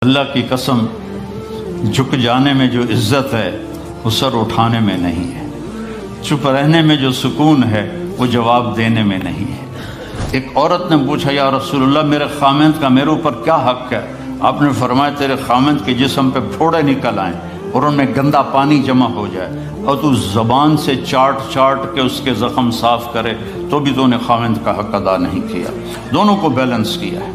اللہ کی قسم جھک جانے میں جو عزت ہے وہ سر اٹھانے میں نہیں ہے، چپ رہنے میں جو سکون ہے وہ جواب دینے میں نہیں ہے۔ ایک عورت نے پوچھا یا رسول اللہ میرے خامند کا میرے اوپر کیا حق ہے؟ آپ نے فرمایا تیرے خامند کے جسم پہ پھوڑے نکل آئیں اور ان میں گندا پانی جمع ہو جائے اور تو زبان سے چاٹ چاٹ کے اس کے زخم صاف کرے تو بھی تو نے خامند کا حق ادا نہیں کیا۔ دونوں کو بیلنس کیا ہے۔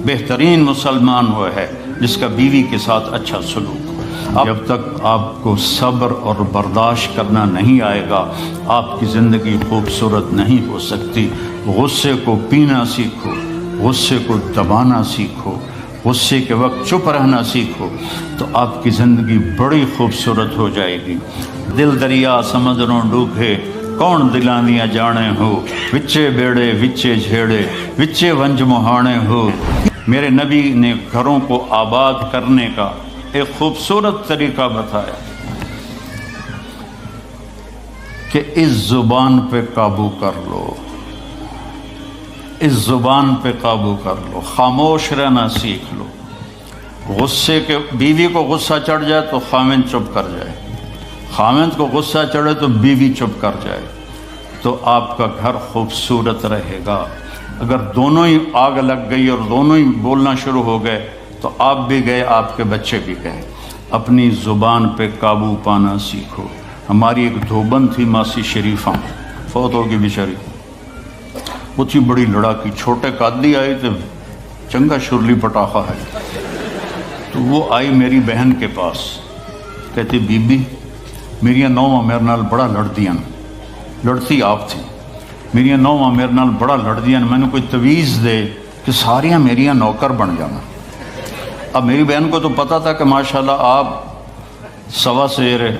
بہترین مسلمان وہ ہے جس کا بیوی کے ساتھ اچھا سلوک ہو۔ جب تک آپ کو صبر اور برداشت کرنا نہیں آئے گا آپ کی زندگی خوبصورت نہیں ہو سکتی۔ غصے کو پینا سیکھو، غصے کو دبانا سیکھو، غصے کے وقت چپ رہنا سیکھو تو آپ کی زندگی بڑی خوبصورت ہو جائے گی۔ دل دریا سمندروں ڈوبے کون دلانیاں جانے ہو، وچے بیڑے وچے جھیڑے وچے ونج مہانے ہو۔ میرے نبی نے گھروں کو آباد کرنے کا ایک خوبصورت طریقہ بتایا کہ اس زبان پہ قابو کر لو، اس زبان پہ قابو کر لو، خاموش رہنا سیکھ لو۔ غصے کے بیوی کو غصہ چڑھ جائے تو خامند چپ کر جائے، خامند کو غصہ چڑھے تو بیوی چپ کر جائے تو آپ کا گھر خوبصورت رہے گا۔ اگر دونوں ہی آگ لگ گئی اور دونوں ہی بولنا شروع ہو گئے تو آپ بھی گئے، آپ کے بچے بھی گئے۔ اپنی زبان پہ قابو پانا سیکھو۔ ہماری ایک دھوبن تھی ماسی شریفہ، فوت ہوگی بیچاری، وہ تھی بڑی لڑاکی، چھوٹے قادی آئے تو چنگا شرلی پٹاخہ ہے، تو وہ آئی میری بہن کے پاس، کہتی بی بی میریاں نوواں میرے نال بڑا لڑدیاں، لڑتی آپ تھی، میریاں نوواں میرے نال بڑا لڑدیاں، میں نے کوئی تویز دے کہ ساریاں میریاں نوکر بن جانا۔ اب میری بہن کو تو پتہ تھا کہ ماشاءاللہ آپ سوا سیر ہے،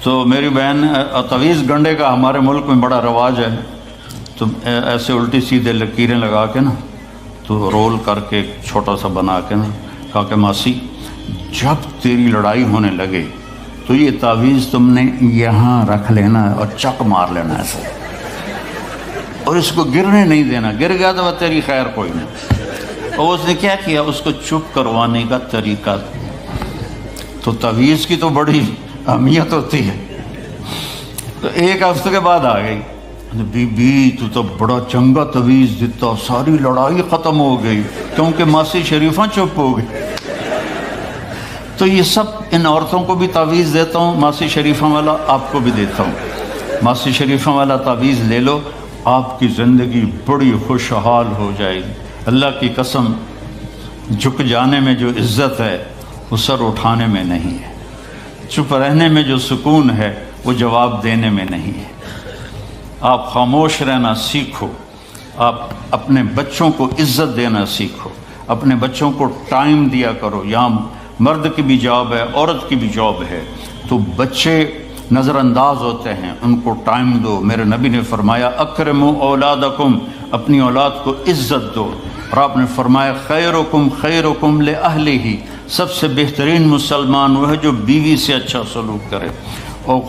تو میری بہن تویز گنڈے کا ہمارے ملک میں بڑا رواج ہے، تو ایسے الٹی سیدھے لکیریں لگا کے نا تو رول کر کے چھوٹا سا بنا کے نا کہا کہ ماسی جب تیری لڑائی ہونے لگے تو یہ تعویذ تم نے یہاں رکھ لینا اور چک مار لینا ایسے، اور اس کو گرنے نہیں دینا، گر گیا تو وہ تیری خیر کوئی نہیں۔ اور اس نے کیا کیا، اس کو چپ کروانے کا طریقہ، تو تعویذ کی تو بڑی اہمیت ہوتی ہے۔ تو ایک ہفتے کے بعد آ گئی، بی بی تو بڑا چنگا تعویذ دیتا، ساری لڑائی ختم ہو گئی کیونکہ ماسی شریفہ چپ ہو گئی۔ تو یہ سب ان عورتوں کو بھی تعویذ دیتا ہوں، ماسی شریفہ والا آپ کو بھی دیتا ہوں۔ ماسی شریفہ والا تعویذ لے لو، آپ کی زندگی بڑی خوشحال ہو جائے گی۔ اللہ کی قسم جھک جانے میں جو عزت ہے وہ سر اٹھانے میں نہیں ہے، چپ رہنے میں جو سکون ہے وہ جواب دینے میں نہیں ہے۔ آپ خاموش رہنا سیکھو، آپ اپنے بچوں کو عزت دینا سیکھو، اپنے بچوں کو ٹائم دیا کرو۔ یہاں مرد کی بھی جاب ہے، عورت کی بھی جاب ہے، تو بچے نظر انداز ہوتے ہیں، ان کو ٹائم دو۔ میرے نبی نے فرمایا اکرموا اولادکم، اپنی اولاد کو عزت دو، اور آپ نے فرمایا خیرکم خیرکم لأہلہ، سب سے بہترین مسلمان وہ ہے جو بیوی سے اچھا سلوک کرے۔ اور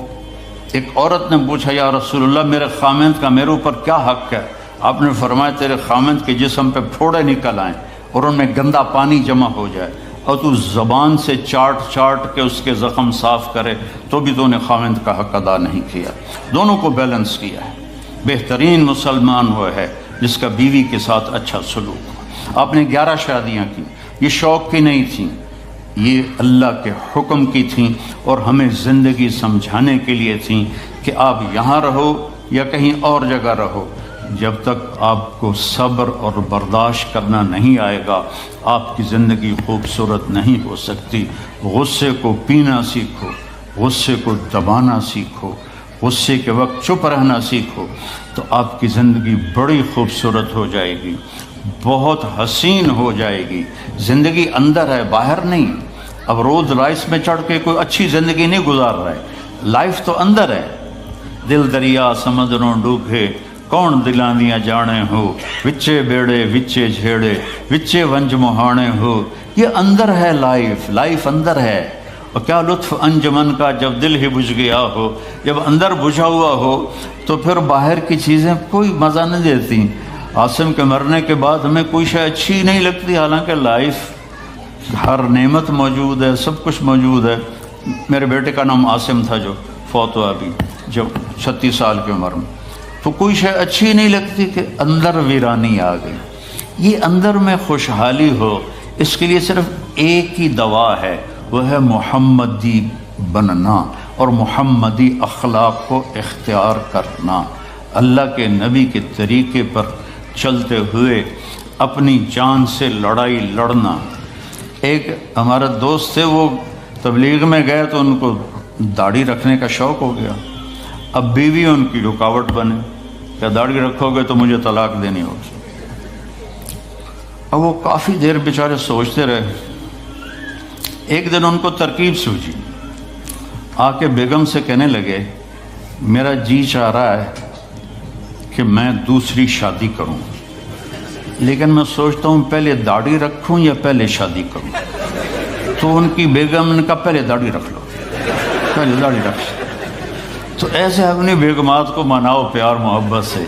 ایک عورت نے پوچھا یا رسول اللہ میرے خامند کا میرے اوپر کیا حق ہے؟ آپ نے فرمایا تیرے خامند کے جسم پہ پھوڑے نکل آئیں اور ان میں گندا پانی جمع ہو جائے اور تو زبان سے چاٹ چاٹ کے اس کے زخم صاف کرے تو بھی تو نے خامند کا حق ادا نہیں کیا۔ دونوں کو بیلنس کیا ہے۔ بہترین مسلمان وہ ہے جس کا بیوی کے ساتھ اچھا سلوک ہو۔ آپ نے 11 شادیاں کی، یہ شوق کی نہیں تھیں، یہ اللہ کے حکم کی تھیں اور ہمیں زندگی سمجھانے کے لیے تھیں کہ آپ یہاں رہو یا کہیں اور جگہ رہو، جب تک آپ کو صبر اور برداشت کرنا نہیں آئے گا آپ کی زندگی خوبصورت نہیں ہو سکتی۔ غصے کو پینا سیکھو، غصے کو دبانا سیکھو، غصے کے وقت چپ رہنا سیکھو تو آپ کی زندگی بڑی خوبصورت ہو جائے گی، بہت حسین ہو جائے گی۔ زندگی اندر ہے، باہر نہیں۔ اب روز رائس میں چڑھ کے کوئی اچھی زندگی نہیں گزار رہا ہے، لائف تو اندر ہے۔ دل دریا سمندروں ڈوبے کون دلانیاں جانے ہو، وچے بیڑے وچے جھیڑے وچے ونج مہانے ہو۔ یہ اندر ہے، لائف اندر ہے۔ اور کیا لطف انجمن کا جب دل ہی بجھ گیا ہو، جب اندر بجھا ہوا ہو تو پھر باہر کی چیزیں کوئی مزہ نہیں دیتی۔ عاصم کے مرنے کے بعد ہمیں کوئی شے اچھی نہیں لگتی، حالانکہ لائف ہر نعمت موجود ہے، سب کچھ موجود ہے۔ میرے بیٹے کا نام عاصم تھا جو فوت ہوا ابھی، جب 36 سال کی عمر میں، تو کوئی شے اچھی نہیں لگتی کہ اندر ویرانی آ گئی۔ یہ اندر میں خوشحالی ہو، اس کے لیے صرف ایک ہی دوا ہے، وہ ہے محمدی بننا اور محمدی اخلاق کو اختیار کرنا، اللہ کے نبی کے طریقے پر چلتے ہوئے اپنی جان سے لڑائی لڑنا۔ ایک ہمارا دوست تھے، وہ تبلیغ میں گئے تو ان کو داڑھی رکھنے کا شوق ہو گیا، اب بیوی ان کی رکاوٹ بنے، کہ داڑھی رکھو گے تو مجھے طلاق دینی ہوگی۔ اب وہ کافی دیر بیچارے سوچتے رہے، ایک دن ان کو ترکیب سوچی، آ کے بیگم سے کہنے لگے میرا جی چاہ رہا ہے کہ میں دوسری شادی کروں، لیکن میں سوچتا ہوں پہلے داڑھی رکھوں یا پہلے شادی کروں۔ تو ان کی بیگم نے کہا پہلے داڑھی رکھ لو، پہلے داڑھی رکھ لو۔ تو ایسے اپنی بیگمات کو مناؤ پیار محبت سے۔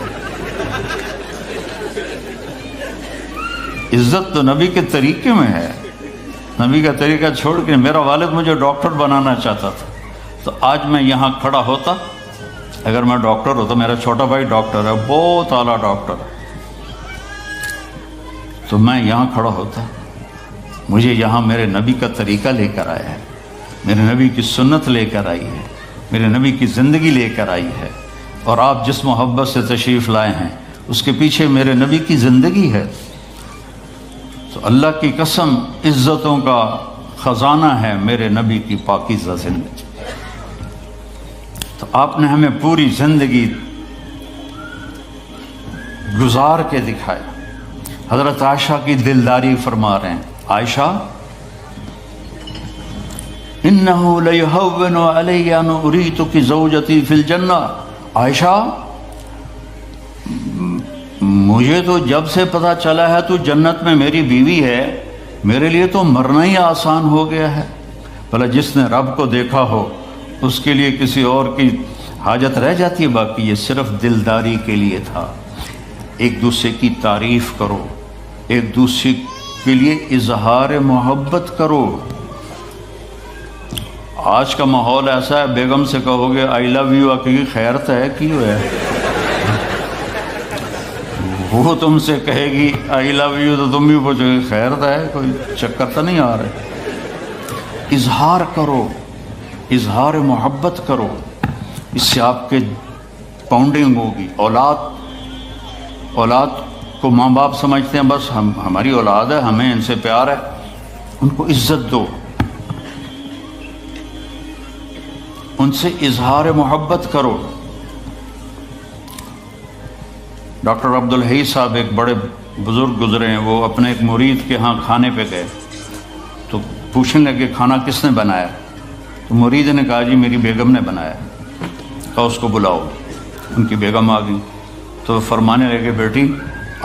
عزت تو نبی کے طریقے میں ہے، نبی کا طریقہ چھوڑ کے۔ میرا والد مجھے ڈاکٹر بنانا چاہتا تھا، تو آج میں یہاں کھڑا ہوتا، اگر میں ڈاکٹر ہوتا، میرا چھوٹا بھائی ڈاکٹر ہے، بہت اعلیٰ ڈاکٹر ہے، تو میں یہاں کھڑا ہوتا۔ مجھے یہاں میرے نبی کا طریقہ لے کر آیا ہے، میرے نبی کی سنت لے کر آئی ہے، میرے نبی کی زندگی لے کر آئی ہے، اور آپ جس محبت سے تشریف لائے ہیں اس کے پیچھے میرے نبی کی زندگی ہے۔ تو اللہ کی قسم، عزتوں کا خزانہ ہے میرے نبی کی پاکیزہ زندگی۔ تو آپ نے ہمیں پوری زندگی گزار کے دکھایا۔ حضرت عائشہ کی دلداری فرما رہے ہیں، عائشہ انہو لیہون علی ان اریتک زوجتی فی الجنہ، عائشہ مجھے تو جب سے پتہ چلا ہے تو جنت میں میری بیوی ہے، میرے لیے تو مرنا ہی آسان ہو گیا ہے۔ بھلا جس نے رب کو دیکھا ہو اس کے لیے کسی اور کی حاجت رہ جاتی ہے؟ باقی یہ صرف دلداری کے لیے تھا۔ ایک دوسرے کی تعریف کرو، ایک دوسرے کے لیے اظہار محبت کرو۔ آج کا ماحول ایسا ہے، بیگم سے کہو گے آئی لو یو، کی خیر تو ہے کی ہے، وہ تم سے کہے گی آئی لو یو تو تم بھی پوچھو گے خیر تو ہے، کوئی چکر تو نہیں آ رہے۔ اظہار کرو، اظہار محبت کرو، اس سے آپ کے پاؤنڈنگ ہوگی۔ اولاد کو ماں باپ سمجھتے ہیں بس ہماری اولاد ہے، ہمیں ان سے پیار ہے، ان کو عزت دو، ان سے اظہار محبت کرو۔ ڈاکٹر عبدالحی صاحب ایک بڑے بزرگ گزرے ہیں، وہ اپنے ایک مرید کے ہاں کھانے پہ گئے تو پوچھنے لگے کھانا کس نے بنایا؟ تو مرید نے کہا جی میری بیگم نے بنایا۔ کہا اس کو بلاؤ۔ ان کی بیگم آ گئی تو فرمانے لگے بیٹی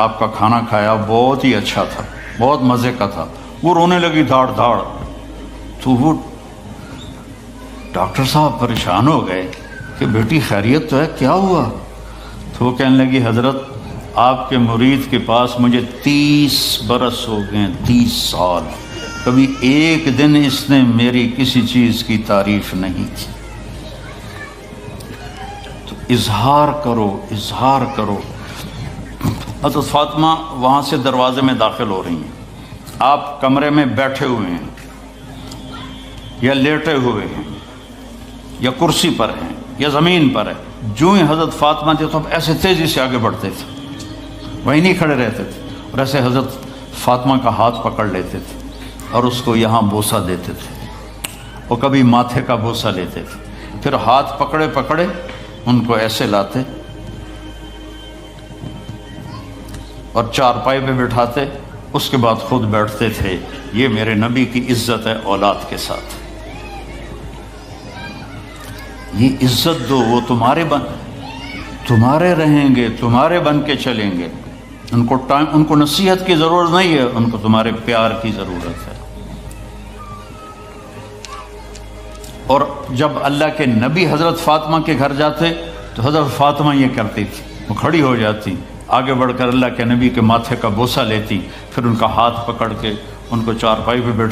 آپ کا کھانا کھایا بہت ہی اچھا تھا، بہت مزے کا تھا۔ وہ رونے لگی دھاڑ دھاڑ۔ تو وہ ڈاکٹر صاحب پریشان ہو گئے کہ بیٹی خیریت تو ہے، کیا ہوا؟ تو وہ کہنے لگی حضرت آپ کے مرید کے پاس مجھے 30 برس ہو گئے، 30 سال، کبھی ایک دن اس نے میری کسی چیز کی تعریف نہیں کی۔ تو اظہار کرو، اظہار کرو۔ حضرت فاطمہ وہاں سے دروازے میں داخل ہو رہی ہیں، آپ کمرے میں بیٹھے ہوئے ہیں یا لیٹے ہوئے ہیں یا کرسی پر ہیں یا زمین پر ہے، جو ہی حضرت فاطمہ تھے تو اب ایسے تیزی سے آگے بڑھتے تھے، وہیں نہیں کھڑے رہتے تھے، اور ایسے حضرت فاطمہ کا ہاتھ پکڑ لیتے تھے اور اس کو یہاں بوسہ دیتے تھے، اور کبھی ماتھے کا بوسہ لیتے تھے، پھر ہاتھ پکڑے پکڑے ان کو ایسے لاتے اور چارپائی پہ بٹھاتے، اس کے بعد خود بیٹھتے تھے۔ یہ میرے نبی کی عزت ہے اولاد کے ساتھ، یہ عزت دو، وہ تمہارے رہیں گے، تمہارے بن کے چلیں گے۔ ان کو نصیحت کی ضرورت نہیں ہے، ان کو تمہارے پیار کی ضرورت ہے۔ اور جب اللہ کے نبی حضرت فاطمہ کے گھر جاتے تو حضرت فاطمہ یہ کرتی تھی، وہ کھڑی ہو جاتی، آگے بڑھ کر اللہ کے نبی کے ماتھے کا بوسہ لیتی، پھر ان کا ہاتھ پکڑ کے ان کو چارپائی پہ بیٹھا